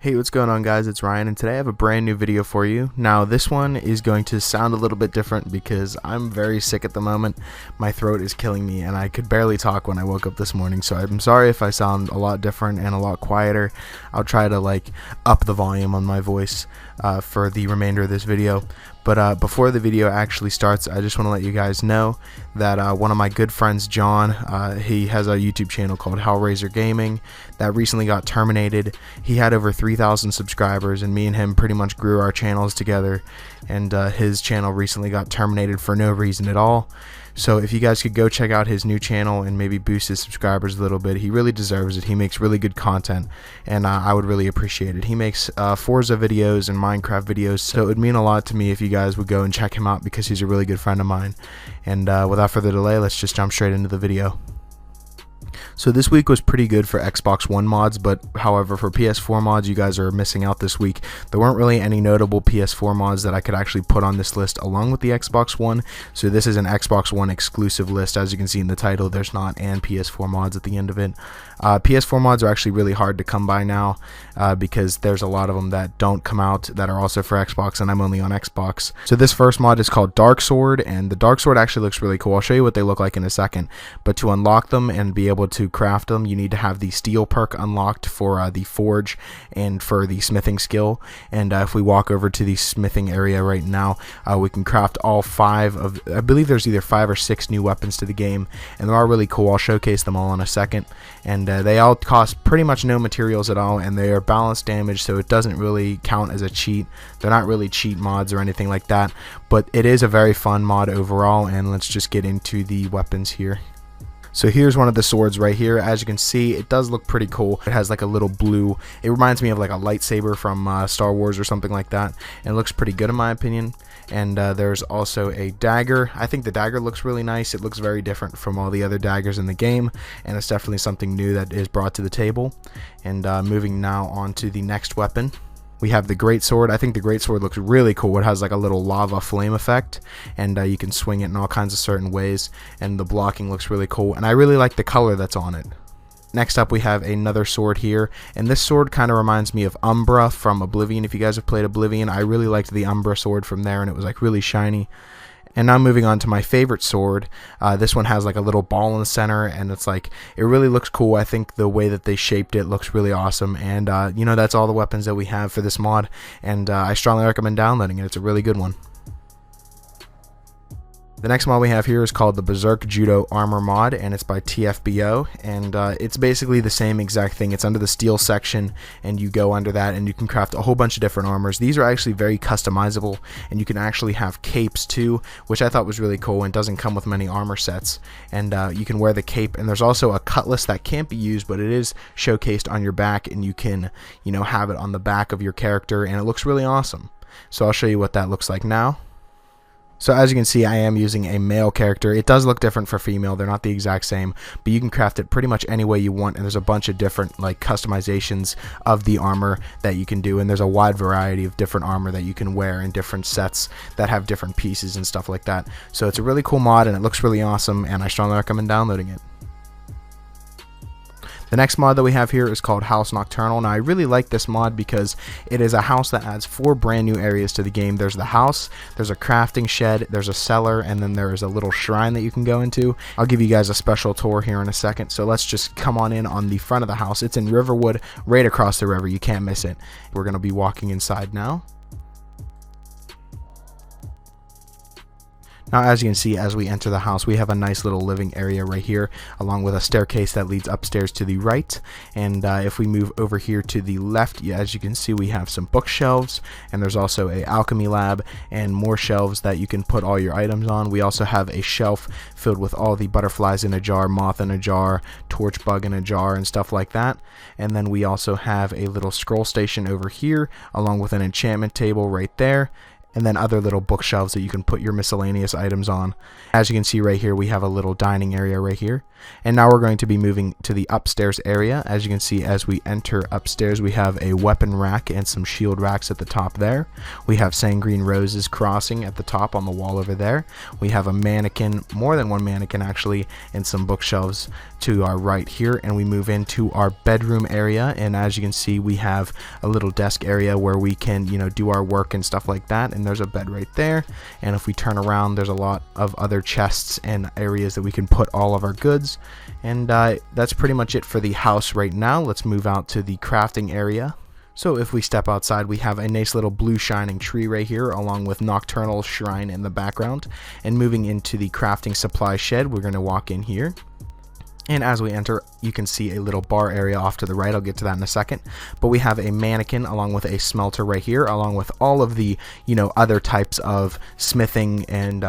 Hey, what's going on, guys? It's Ryan, and today I have a brand new video for you. Now, this one is going to sound a little bit different because I'm very sick at the moment. My throat is killing me, and I could barely talk when I woke up this morning, so I'm sorry if I sound a lot different and a lot quieter. I'll try to, up the volume on my voice for the remainder of this video. But before the video actually starts, I just want to let you guys know that one of my good friends, John, he has a YouTube channel called HELLRAISER Gaming that recently got terminated. He had over 3,000 subscribers, and me and him pretty much grew our channels together, and his channel recently got terminated for no reason at all. So if you guys could go check out his new channel and maybe boost his subscribers a little bit, he really deserves it. He makes really good content, and I would really appreciate it. He makes Forza videos and Minecraft videos, so it would mean a lot to me if you guys would go and check him out because he's a really good friend of mine. And without further delay, let's just jump straight into the video. So this week was pretty good for Xbox One mods, but however for PS4 mods you guys are missing out this week. There weren't really any notable PS4 mods that I could actually put on this list along with the Xbox One, so this is an Xbox One exclusive list. As you can see in the title, there's not "and PS4 mods" at the end of it. PS4 mods are actually really hard to come by now because there's a lot of them that don't come out that are also for Xbox, and I'm only on Xbox. So this first mod is called Dark Sword, and the Dark Sword actually looks really cool. I'll show you what they look like in a second, but to unlock them and be able to craft them, you need to have the steel perk unlocked for the forge and for the smithing skill. And if we walk over to the smithing area right now, we can craft all 5 of, I believe there's either 5 or 6 new weapons to the game, and they're all really cool. I'll showcase them all in a second. And they all cost pretty much no materials at all, and they are balanced damage, so it doesn't really count as a cheat. They're not really cheat mods or anything like that, but it is a very fun mod overall. And let's just get into the weapons here. So here's one of the swords right here. As you can see, it does look pretty cool. It has like a little blue, it reminds me of like a lightsaber from Star Wars or something like that, and it looks pretty good in my opinion. And there's also a dagger. I think the dagger looks really nice. It looks very different from all the other daggers in the game, and it's definitely something new that is brought to the table. And moving now on to the next weapon, we have the great sword. I think the great sword looks really cool. It has like a little lava flame effect, and you can swing it in all kinds of certain ways, and the blocking looks really cool, and I really like the color that's on it. Next up, we have another sword here, and this sword kind of reminds me of Umbra from Oblivion. If you guys have played Oblivion, I really liked the Umbra sword from there, and it was like really shiny. And now moving on to my favorite sword. This one has like a little ball in the center, and it's like, it really looks cool. I think the way that they shaped it looks really awesome. And you know, that's all the weapons that we have for this mod, and I strongly recommend downloading it. It's a really good one. The next mod we have here is called the Berserk Judeau Armor mod, and it's by TFBO, and it's basically the same exact thing. It's under the steel section, and you go under that, and you can craft a whole bunch of different armors. These are actually very customizable, and you can actually have capes too, which I thought was really cool, and doesn't come with many armor sets. And you can wear the cape, and there's also a cutlass that can't be used, but it is showcased on your back, and you can, you know, have it on the back of your character, and it looks really awesome. So I'll show you what that looks like now. So as you can see, I am using a male character. It does look different for female. They're not the exact same, but you can craft it pretty much any way you want, and there's a bunch of different like customizations of the armor that you can do, and there's a wide variety of different armor that you can wear in different sets that have different pieces and stuff like that. So it's a really cool mod, and it looks really awesome, and I strongly recommend downloading it. The next mod that we have here is called House Nocturnal. Now I really like this mod because it is a house that adds 4 brand new areas to the game. There's the house, there's a crafting shed, there's a cellar, and then there is a little shrine that you can go into. I'll give you guys a special tour here in a second, so let's just come on in on the front of the house. It's in Riverwood, right across the river. You can't miss it. We're going to be walking inside now. Now as you can see, as we enter the house, we have a nice little living area right here, along with a staircase that leads upstairs to the right. And if we move over here to the left, as you can see, we have some bookshelves, and there's also a alchemy lab and more shelves that you can put all your items on. We also have a shelf filled with all the butterflies in a jar, moth in a jar, torch bug in a jar, and stuff like that. And then we also have a little scroll station over here, along with an enchantment table right there, and then other little bookshelves that you can put your miscellaneous items on. As you can see right here, we have a little dining area right here. And now we're going to be moving to the upstairs area. As you can see, as we enter upstairs, we have a weapon rack and some shield racks at the top there. We have Sanguine Roses crossing at the top on the wall over there. We have a mannequin, more than one mannequin actually, and some bookshelves to our right here, and we move into our bedroom area. And as you can see, we have a little desk area where we can, you know, do our work and stuff like that. And there's a bed right there, and if we turn around, there's a lot of other chests and areas that we can put all of our goods. And that's pretty much it for the house right now. Let's move out to the crafting area. So if we step outside, we have a nice little blue shining tree right here, along with Nocturnal shrine in the background. And moving into the crafting supply shed, we're going to walk in here. And as we enter, you can see a little bar area off to the right. I'll get to that in a second. But we have a mannequin along with a smelter right here, along with all of the, you know, other types of smithing and,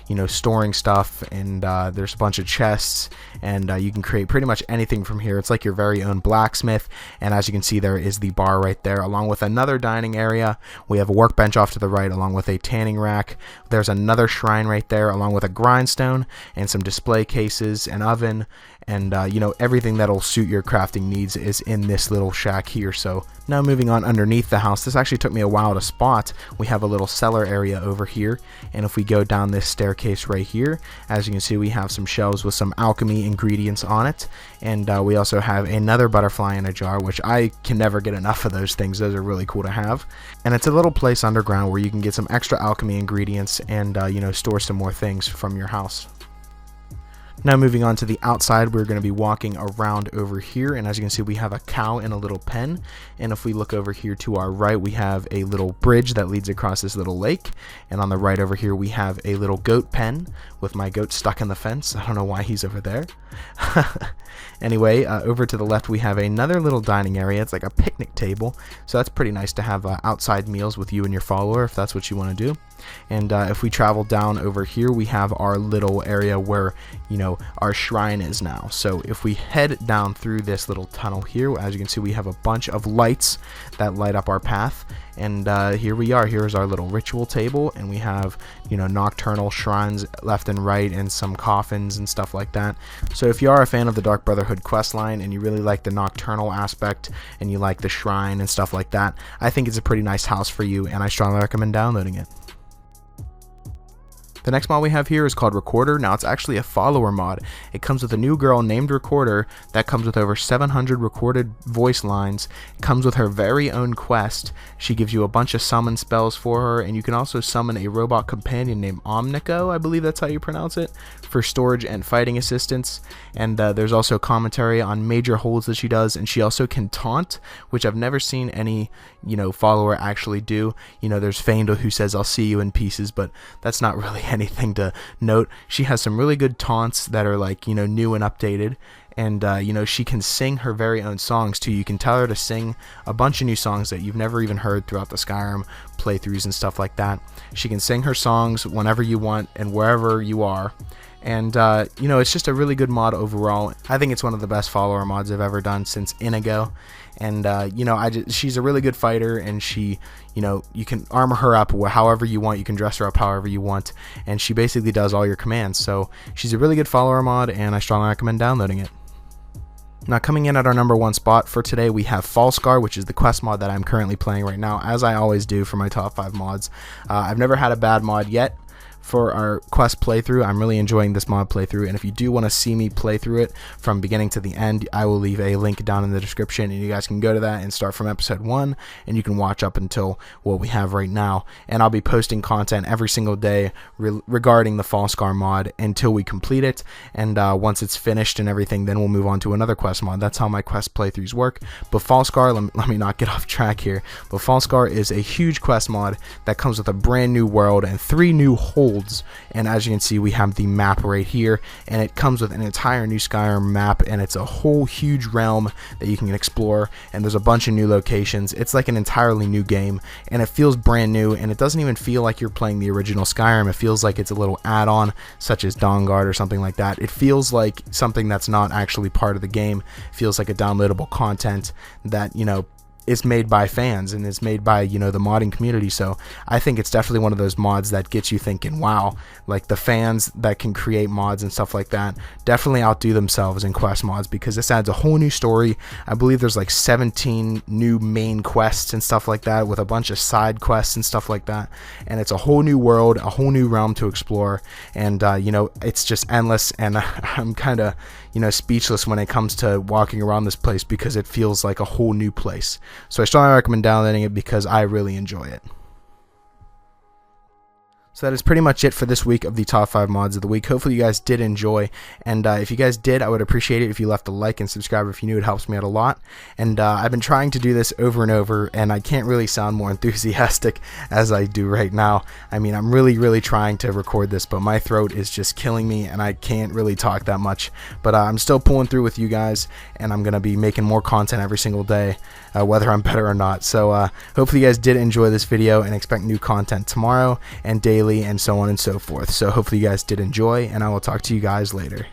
you know, storing stuff. And there's a bunch of chests, and you can create pretty much anything from here. It's like your very own blacksmith. And as you can see, there is the bar right there, along with another dining area. We have a workbench off to the right, along with a tanning rack. There's another shrine right there, along with a grindstone and some display cases, an oven. And, you know, everything that'll suit your crafting needs is in this little shack here. So now moving on underneath the house, this actually took me a while to spot. We have a little cellar area over here. And if we go down this staircase right here, as you can see, we have some shelves with some alchemy ingredients on it. And we also have another butterfly in a jar, which I can never get enough of those things. Those are really cool to have. And it's a little place underground where you can get some extra alchemy ingredients and, you know, store some more things from your house. Now moving on to the outside, we're going to be walking around over here, and as you can see, we have a cow in a little pen. And if we look over here to our right, we have a little bridge that leads across this little lake, and on the right over here we have a little goat pen with my goat stuck in the fence. I don't know why he's over there. Anyway, over to the left we have another little dining area. It's like a picnic table, so that's pretty nice to have outside meals with you and your follower if that's what you want to do. And if we travel down over here, we have our little area where, you know, our shrine is now. So if we head down through this little tunnel here, as you can see, we have a bunch of lights that light up our path. And here we are. Here's our little ritual table, and we have, you know, nocturnal shrines left and right, and some coffins and stuff like that. So if you are a fan of the Dark Brotherhood quest line and you really like the nocturnal aspect and you like the shrine and stuff like that, I think it's a pretty nice house for you, and I strongly recommend downloading it. The next mod we have here is called Recorder. Now it's actually a follower mod. It comes with a new girl named Recorder that comes with over 700 recorded voice lines. It comes with her very own quest. She gives you a bunch of summon spells for her, and you can also summon a robot companion named Omnico, I believe that's how you pronounce it, for storage and fighting assistance. And there's also commentary on major holds that she does, and she also can taunt, which I've never seen any, you know, follower actually do. You know, there's Faendal who says, "I'll see you in pieces," but that's not really anything to note. She has some really good taunts that are, like, you know, new and updated. And, you know, she can sing her very own songs, too. You can tell her to sing a bunch of new songs that you've never even heard throughout the Skyrim playthroughs and stuff like that. She can sing her songs whenever you want and wherever you are. And, you know, it's just a really good mod overall. I think it's one of the best follower mods I've ever done since Inigo. And, you know, she's a really good fighter, and she, you know, you can armor her up however you want. You can dress her up however you want. And she basically does all your commands. So she's a really good follower mod, and I strongly recommend downloading it. Now, coming in at our number one spot for today, we have Falskaar, which is the quest mod that I'm currently playing right now, as I always do for my top 5 mods. I've never had a bad mod yet. For our quest playthrough, I'm really enjoying this mod playthrough, and if you do want to see me play through it from beginning to the end, I will leave a link down in the description, and you guys can go to that and start from episode 1, and you can watch up until what we have right now. And I'll be posting content every single day regarding the Falskaar mod until we complete it, and once it's finished and everything, then we'll move on to another quest mod. That's how my quest playthroughs work. But Falskaar, let me not get off track here, but Falskaar is a huge quest mod that comes with a brand new world and 3 new holds. And as you can see, we have the map right here, and it comes with an entire new Skyrim map, and it's a whole huge realm that you can explore, and there's a bunch of new locations. It's like an entirely new game, and it feels brand new, and it doesn't even feel like you're playing the original Skyrim. It feels like it's a little add-on, such as Dawnguard or something like that. It feels like something that's not actually part of the game. It feels like a downloadable content that, you know, is made by fans and is made by, you know, the modding community. So I think it's definitely one of those mods that gets you thinking, wow, like the fans that can create mods and stuff like that definitely outdo themselves in quest mods, because this adds a whole new story. I believe there's like 17 new main quests and stuff like that, with a bunch of side quests and stuff like that, and it's a whole new world, a whole new realm to explore, and you know, it's just endless. And I'm kind of, you know, speechless when it comes to walking around this place, because it feels like a whole new place. So I strongly recommend downloading it because I really enjoy it. So that is pretty much it for this week of the top 5 mods of the week. Hopefully you guys did enjoy, and if you guys did, I would appreciate it if you left a like and subscribe if you knew. It helps me out a lot. And I've been trying to do this over and over, and I can't really sound more enthusiastic as I do right now. I mean, I'm really trying to record this, but my throat is just killing me and I can't really talk that much. But I'm still pulling through with you guys, and I'm gonna be making more content every single day, whether I'm better or not. So hopefully you guys did enjoy this video, and expect new content tomorrow and daily and so on and so forth. So hopefully you guys did enjoy, and I will talk to you guys later.